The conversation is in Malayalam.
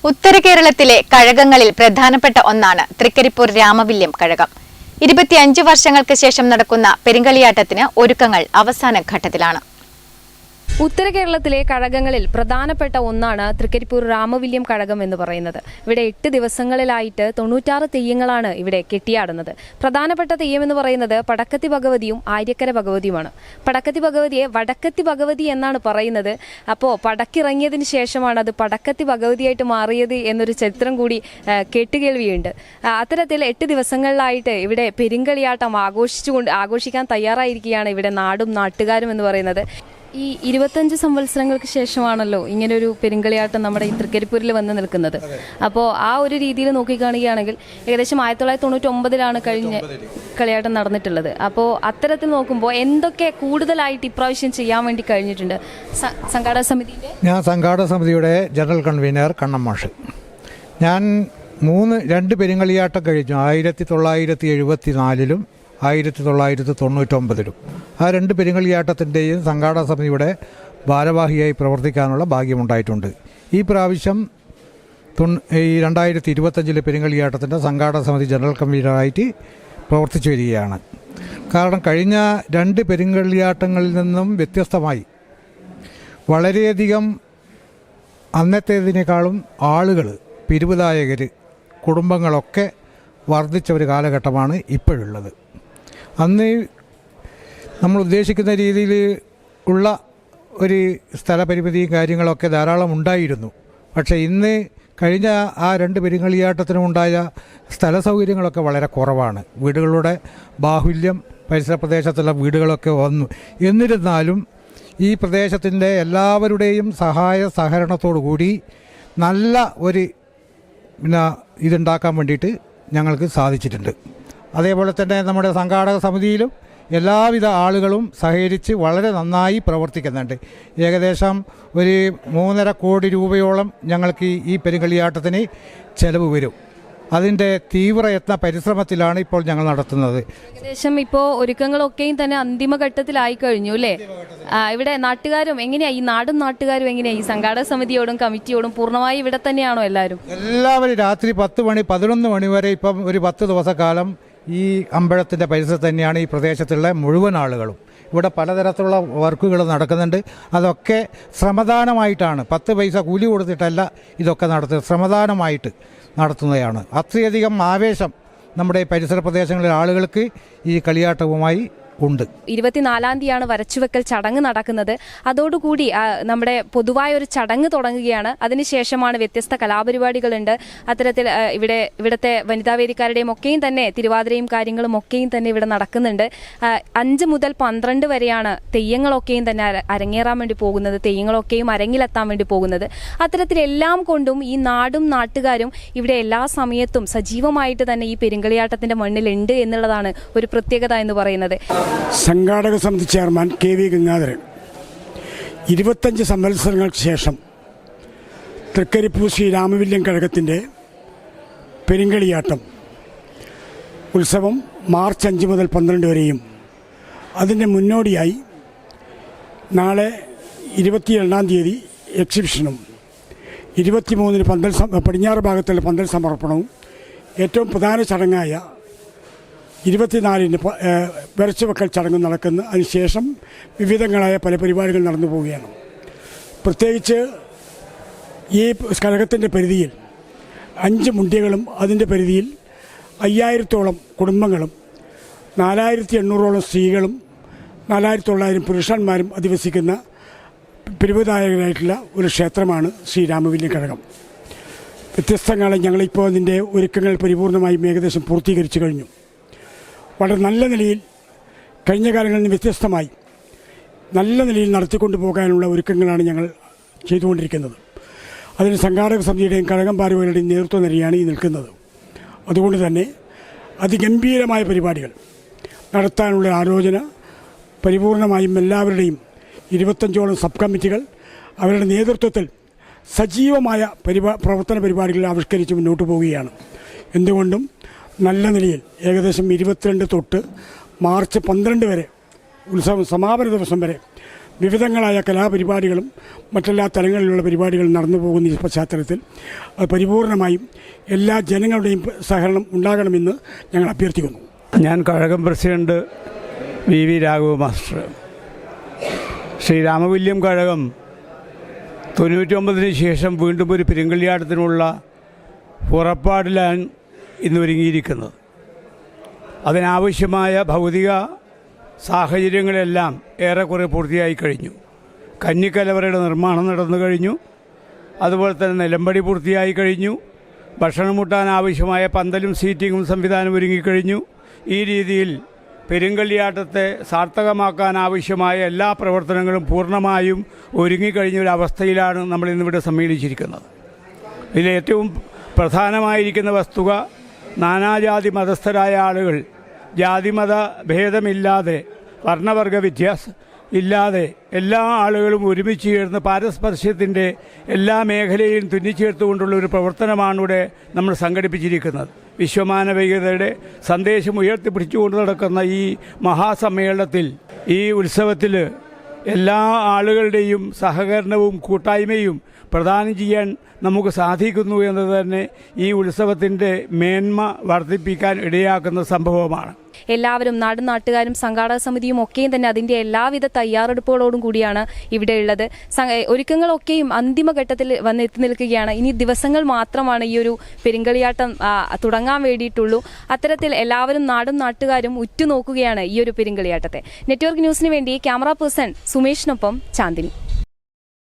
ഉത്തര കേരളത്തിലെ കഴകങ്ങളിൽ പ്രധാനപ്പെട്ട ഒന്നാണ് തൃക്കരിപ്പൂർ രാമവില്യം കഴകം. 25 വർഷങ്ങൾക്ക് ശേഷം നടക്കുന്ന പെരുങ്കളിയാട്ടത്തിന് ഒരുക്കങ്ങൾ അവസാന ഘട്ടത്തിലാണ്. ഉത്തര കേരളത്തിലെ കഴകങ്ങളിൽ പ്രധാനപ്പെട്ട ഒന്നാണ് തൃക്കരിപ്പൂർ രാമവില്യം കഴകം എന്ന് പറയുന്നത്. ഇവിടെ 8 ദിവസങ്ങളിലായിട്ട് 96 തെയ്യങ്ങളാണ് ഇവിടെ കെട്ടിയാടുന്നത്. പ്രധാനപ്പെട്ട തെയ്യം എന്ന് പറയുന്നത് പടക്കത്തി ഭഗവതിയും ആര്യക്കര ഭഗവതിയുമാണ്. പടക്കത്തി ഭഗവതിയെ വടക്കത്തി ഭഗവതി എന്നാണ് പറയുന്നത്. അപ്പോൾ പടക്കിറങ്ങിയതിന് ശേഷമാണ് അത് പടക്കത്തി ഭഗവതിയായിട്ട് മാറിയത് എന്നൊരു ചരിത്രം കൂടി കേട്ടുകേൾവിയുണ്ട്. അത്തരത്തിൽ 8 ദിവസങ്ങളിലായിട്ട് ഇവിടെ പെരുങ്കളിയാട്ടം ആഘോഷിക്കാൻ തയ്യാറായിരിക്കുകയാണ് ഇവിടെ നാടും നാട്ടുകാരും എന്ന് പറയുന്നത്. ഈ 25 സംവത്സരങ്ങൾക്ക് ശേഷമാണല്ലോ ഇങ്ങനൊരു പെരുങ്കളിയാട്ടം നമ്മുടെ ഈ തൃക്കരിപ്പൂരിൽ വന്ന് നിൽക്കുന്നത്. അപ്പോൾ ആ ഒരു രീതിയിൽ നോക്കിക്കാണുകയാണെങ്കിൽ ഏകദേശം 1999 കഴിഞ്ഞ കളിയാട്ടം നടന്നിട്ടുള്ളത്. അപ്പോൾ അത്തരത്തിൽ നോക്കുമ്പോൾ എന്തൊക്കെ കൂടുതലായിട്ട് ഇപ്രാവശ്യം ചെയ്യാൻ വേണ്ടി കഴിഞ്ഞിട്ടുണ്ട്? ഞാൻ സംഘാടക സമിതിയുടെ ജനറൽ കൺവീനർ കണ്ണമ്മാഷ്. ഞാൻ 2 പെരുങ്കളിയാട്ടം കഴിഞ്ഞു. 1974 1999 ആ 2 പെരുങ്കളിയാട്ടത്തിൻ്റെയും സംഘാടക സമിതിയുടെ ഭാരവാഹിയായി പ്രവർത്തിക്കാനുള്ള ഭാഗ്യമുണ്ടായിട്ടുണ്ട്. ഈ പ്രാവശ്യം 2025 പെരുങ്കളിയാട്ടത്തിൻ്റെ സംഘാടക സമിതി ജനറൽ കൺവീനറായിട്ട് പ്രവർത്തിച്ചു വരികയാണ്. കാരണം കഴിഞ്ഞ 2 പെരുങ്കളിയാട്ടങ്ങളിൽ നിന്നും വ്യത്യസ്തമായി വളരെയധികം അന്നത്തേതിനേക്കാളും ആളുകൾ, പിരിവുദായകർ, കുടുംബങ്ങളൊക്കെ വർദ്ധിച്ച ഒരു കാലഘട്ടമാണ് ഇപ്പോഴുള്ളത്. അന്ന് നമ്മൾ ഉദ്ദേശിക്കുന്ന രീതിയിൽ ഉള്ള ഒരു സ്ഥലപരിമിതിയും കാര്യങ്ങളൊക്കെ ധാരാളം ഉണ്ടായിരുന്നു. പക്ഷേ ഇന്ന് കഴിഞ്ഞ ആ 2 പെരുങ്കളിയാട്ടത്തിനുമുണ്ടായ സ്ഥല സൗകര്യങ്ങളൊക്കെ വളരെ കുറവാണ്. വീടുകളുടെ ബാഹുല്യം പരിസര പ്രദേശത്തുള്ള വീടുകളൊക്കെ വന്നു. എന്നിരുന്നാലും ഈ പ്രദേശത്തിൻ്റെ എല്ലാവരുടെയും സഹായ സഹകരണത്തോടു കൂടി നല്ല ഒരു ഇതുണ്ടാക്കാൻ വേണ്ടിയിട്ട് ഞങ്ങൾക്ക് സാധിച്ചിട്ടുണ്ട്. അതേപോലെ തന്നെ നമ്മുടെ സംഘാടക സമിതിയിലും എല്ലാവിധ ആളുകളും സഹകരിച്ച് വളരെ നന്നായി പ്രവർത്തിക്കുന്നുണ്ട്. ഏകദേശം ഒരു 3.5 കോടി രൂപയോളം ഞങ്ങൾക്ക് ഈ പെരുങ്കളിയാട്ടത്തിന് ചെലവ് വരും. അതിൻ്റെ തീവ്രയത്ന പരിശ്രമത്തിലാണ് ഇപ്പോൾ ഞങ്ങൾ നടത്തുന്നത്. ഏകദേശം ഇപ്പോൾ ഒരുക്കങ്ങളൊക്കെയും തന്നെ അന്തിമഘട്ടത്തിലായി കഴിഞ്ഞു അല്ലേ? ഇവിടെ നാട്ടുകാരും എങ്ങനെയാ, ഈ നാടും നാട്ടുകാരും എങ്ങനെയാ ഈ സംഘാടക സമിതിയോടും കമ്മിറ്റിയോടും പൂർണ്ണമായി ഇവിടെ തന്നെയാണോ എല്ലാവരും? എല്ലാവരും രാത്രി 10 മണി 11 മണി വരെ ഇപ്പം ഒരു 10 ദിവസക്കാലം ഈ അമ്പലത്തിൻ്റെ പരിസരത്ത് തന്നെയാണ് ഈ പ്രദേശത്തുള്ള മുഴുവൻ ആളുകളും. ഇവിടെ പലതരത്തിലുള്ള വർക്കുകൾ നടക്കുന്നുണ്ട്. അതൊക്കെ ശ്രമദാനമായിട്ടാണ്, 10 പൈസ കൂലി കൊടുത്തിട്ടല്ല ഇതൊക്കെ നടത്തുന്നത്, ശ്രമദാനമായിട്ട് നടത്തുന്നതാണ്. അത്രയധികം ആവേശം നമ്മുടെ പരിസര പ്രദേശങ്ങളിലെ ആളുകൾക്ക് ഈ കളിയാട്ടവുമായി ഉണ്ട്. 24-ാം തീയതിയാണ് വരച്ചുവെക്കൽ ചടങ്ങ് നടക്കുന്നത്. അതോടുകൂടി നമ്മുടെ പൊതുവായ ഒരു ചടങ്ങ് തുടങ്ങുകയാണ്. അതിനുശേഷമാണ് വ്യത്യസ്ത കലാപരിപാടികളുണ്ട്. അത്തരത്തിൽ ഇവിടുത്തെ വനിതാവേദിക്കാരുടെയും ഒക്കെയും തന്നെ തിരുവാതിരയും കാര്യങ്ങളും ഒക്കെയും തന്നെ ഇവിടെ നടക്കുന്നുണ്ട്. 5 മുതൽ 12 വരെയാണ് തെയ്യങ്ങളൊക്കെയും തന്നെ അരങ്ങേറാൻ വേണ്ടി പോകുന്നത്, തെയ്യങ്ങളൊക്കെയും അരങ്ങിലെത്താൻ വേണ്ടി പോകുന്നത്. അത്തരത്തിലെല്ലാം കൊണ്ടും ഈ നാടും നാട്ടുകാരും ഇവിടെ എല്ലാ സമയത്തും സജീവമായിട്ട് തന്നെ ഈ പെരുങ്കളിയാട്ടത്തിന്റെ മണ്ണിലുണ്ട് എന്നുള്ളതാണ് ഒരു പ്രത്യേകത എന്ന് പറയുന്നത്. സംഘാടക സമിതി ചെയർമാൻ KV ഗംഗാധരൻ 25 സംവത്സരങ്ങൾക്ക് ശേഷം തൃക്കരിപ്പൂർ ശ്രീ രാമവില്യം കഴകത്തിൻ്റെ പെരുങ്കളിയാട്ടം ഉത്സവം മാർച്ച് 5 മുതൽ 12 വരെയും അതിൻ്റെ മുന്നോടിയായി നാളെ 22-ാം തീയതി എക്സിബിഷനും 23-ന് പടിഞ്ഞാറ് ഭാഗത്തുള്ള പന്തൽ സമർപ്പണവും ഏറ്റവും പ്രധാന ചടങ്ങായ 24-ന് വരച്ചുവെക്കൽ ചടങ്ങ് നടക്കുന്നു. അതിനുശേഷം വിവിധങ്ങളായ പല പരിപാടികൾ നടന്നു പോവുകയാണ്. പ്രത്യേകിച്ച് ഈ കഴകത്തിൻ്റെ പരിധിയിൽ 5 മുണ്ടികളും അതിൻ്റെ പരിധിയിൽ 5000-ഓളം കുടുംബങ്ങളും 4800-ഓളം സ്ത്രീകളും 4900 പുരുഷന്മാരും അധിവസിക്കുന്ന പിരിവുദായകരായിട്ടുള്ള ഒരു ക്ഷേത്രമാണ് ശ്രീ രാമവില്യം കഴകം. വ്യത്യസ്തങ്ങളെ ഞങ്ങളിപ്പോൾ അതിൻ്റെ ഒരുക്കങ്ങൾ പരിപൂർണമായും ഏകദേശം പൂർത്തീകരിച്ചു കഴിഞ്ഞു. വളരെ നല്ല നിലയിൽ കഴിഞ്ഞ കാലങ്ങളിൽ നിന്ന് വ്യത്യസ്തമായി നല്ല നിലയിൽ നടത്തിക്കൊണ്ടു പോകാനുള്ള ഒരുക്കങ്ങളാണ് ഞങ്ങൾ ചെയ്തുകൊണ്ടിരിക്കുന്നത്. അതിന് സംഘാടക സമിതിയുടെയും കഴകം ഭാരവാഹികളുടെയും നേതൃത്വം നൽകിയാണ് ഈ നിൽക്കുന്നത്. അതുകൊണ്ട് തന്നെ അതിഗംഭീരമായ പരിപാടികൾ നടത്താനുള്ള ആലോചന പരിപൂർണമായും എല്ലാവരുടെയും 25ഓളം സബ് കമ്മിറ്റികൾ അവരുടെ നേതൃത്വത്തിൽ സജീവമായ പ്രവർത്തന പരിപാടികൾ ആവിഷ്കരിച്ച് മുന്നോട്ട് പോവുകയാണ്. എന്തുകൊണ്ടും നല്ല നിലയിൽ ഏകദേശം 22 തൊട്ട് മാർച്ച് 12 വരെ ഉത്സവം സമാപന ദിവസം വരെ വിവിധങ്ങളായ കലാപരിപാടികളും മറ്റെല്ലാ തലങ്ങളിലുള്ള പരിപാടികളും നടന്നു പോകുന്ന ഈ പശ്ചാത്തലത്തിൽ അത് പരിപൂർണമായും എല്ലാ ജനങ്ങളുടെയും സഹകരണം ഉണ്ടാകണമെന്ന് ഞങ്ങൾ അഭ്യർത്ഥിക്കുന്നു. ഞാൻ കഴകം president V Raghava master. Shri Ramavilliam Kazhakam 99-ന് ശേഷം വീണ്ടും ഒരു പെരുങ്കളിയാട്ടത്തിനുള്ള പുറപ്പാടിലാണ് ഇന്ന് ഒരുങ്ങിയിരിക്കുന്നത്. അതിനാവശ്യമായ ഭൗതിക സാഹചര്യങ്ങളെല്ലാം ഏറെക്കുറെ പൂർത്തിയായി കഴിഞ്ഞു. കന്നിക്കലവറയുടെ നിർമ്മാണം നടന്നു കഴിഞ്ഞു. അതുപോലെ തന്നെ നിലമ്പടി പൂർത്തിയായി കഴിഞ്ഞു. ഭക്ഷണം മുട്ടാൻ ആവശ്യമായ പന്തലും സീറ്റിങ്ങും സംവിധാനം ഒരുങ്ങിക്കഴിഞ്ഞു. ഈ രീതിയിൽ പെരുങ്കളിയാട്ടത്തെ സാർത്ഥകമാക്കാൻ ആവശ്യമായ എല്ലാ പ്രവർത്തനങ്ങളും പൂർണ്ണമായും ഒരുങ്ങിക്കഴിഞ്ഞ ഒരു അവസ്ഥയിലാണ് നമ്മൾ ഇന്നിവിടെ സമ്മേളിച്ചിരിക്കുന്നത്. ഇതിലേറ്റവും പ്രധാനമായിരിക്കുന്ന വസ്തുത, നാനാജാതി മതസ്ഥരായ ആളുകൾ ജാതിമത ഭേദമില്ലാതെ വർണ്ണവർഗ വ്യത്യാസം ഇല്ലാതെ എല്ലാ ആളുകളും ഒരുമിച്ച് ചേർന്ന് പാരസ്പർശ്യത്തിൻ്റെ എല്ലാ മേഖലയും തുന്നിച്ചേർത്തുകൊണ്ടുള്ള ഒരു പ്രവർത്തനമാണ് ഇവിടെ നമ്മൾ സംഘടിപ്പിച്ചിരിക്കുന്നത്. വിശ്വമാനവികതയുടെ സന്ദേശം ഉയർത്തിപ്പിടിച്ചുകൊണ്ട് നടക്കുന്ന ഈ മഹാസമ്മേളനത്തിൽ, ഈ ഉത്സവത്തിൽ എല്ലാ ആളുകളുടെയും സഹകരണവും കൂട്ടായ്മയും പ്രദാനം ചെയ്യാൻ നമുക്ക് സാധിക്കുന്നു എന്നത് തന്നെ ഈ ഉത്സവത്തിൻ്റെ മേന്മ വർദ്ധിപ്പിക്കാൻ ഇടയാക്കുന്ന സംഭവമാണ്. എല്ലാവരും നാട്ടുകാരും സംഘാടക സമിതിയും ഒക്കെയും തന്നെ അതിൻ്റെ എല്ലാവിധ തയ്യാറെടുപ്പുകളോടും കൂടിയാണ് ഇവിടെ ഉള്ളത്. ഒരുക്കങ്ങളൊക്കെയും അന്തിമഘട്ടത്തിൽ വന്നെത്തി നിൽക്കുകയാണ്. ഇനി ദിവസങ്ങൾ മാത്രമാണ് ഈ ഒരു പെരുങ്കളിയാട്ടം തുടങ്ങാൻ വേണ്ടിയിട്ടുള്ളൂ. അത്തരത്തിൽ എല്ലാവരും നാട്ടുകാരും ഉറ്റുനോക്കുകയാണ് ഈ ഒരു പെരുങ്കളിയാട്ടത്തെ. നെറ്റ്വർക്ക് ന്യൂസിന് വേണ്ടി ക്യാമറ പേഴ്സൺ സുമേഷിനൊപ്പം ചാന്ദിനി.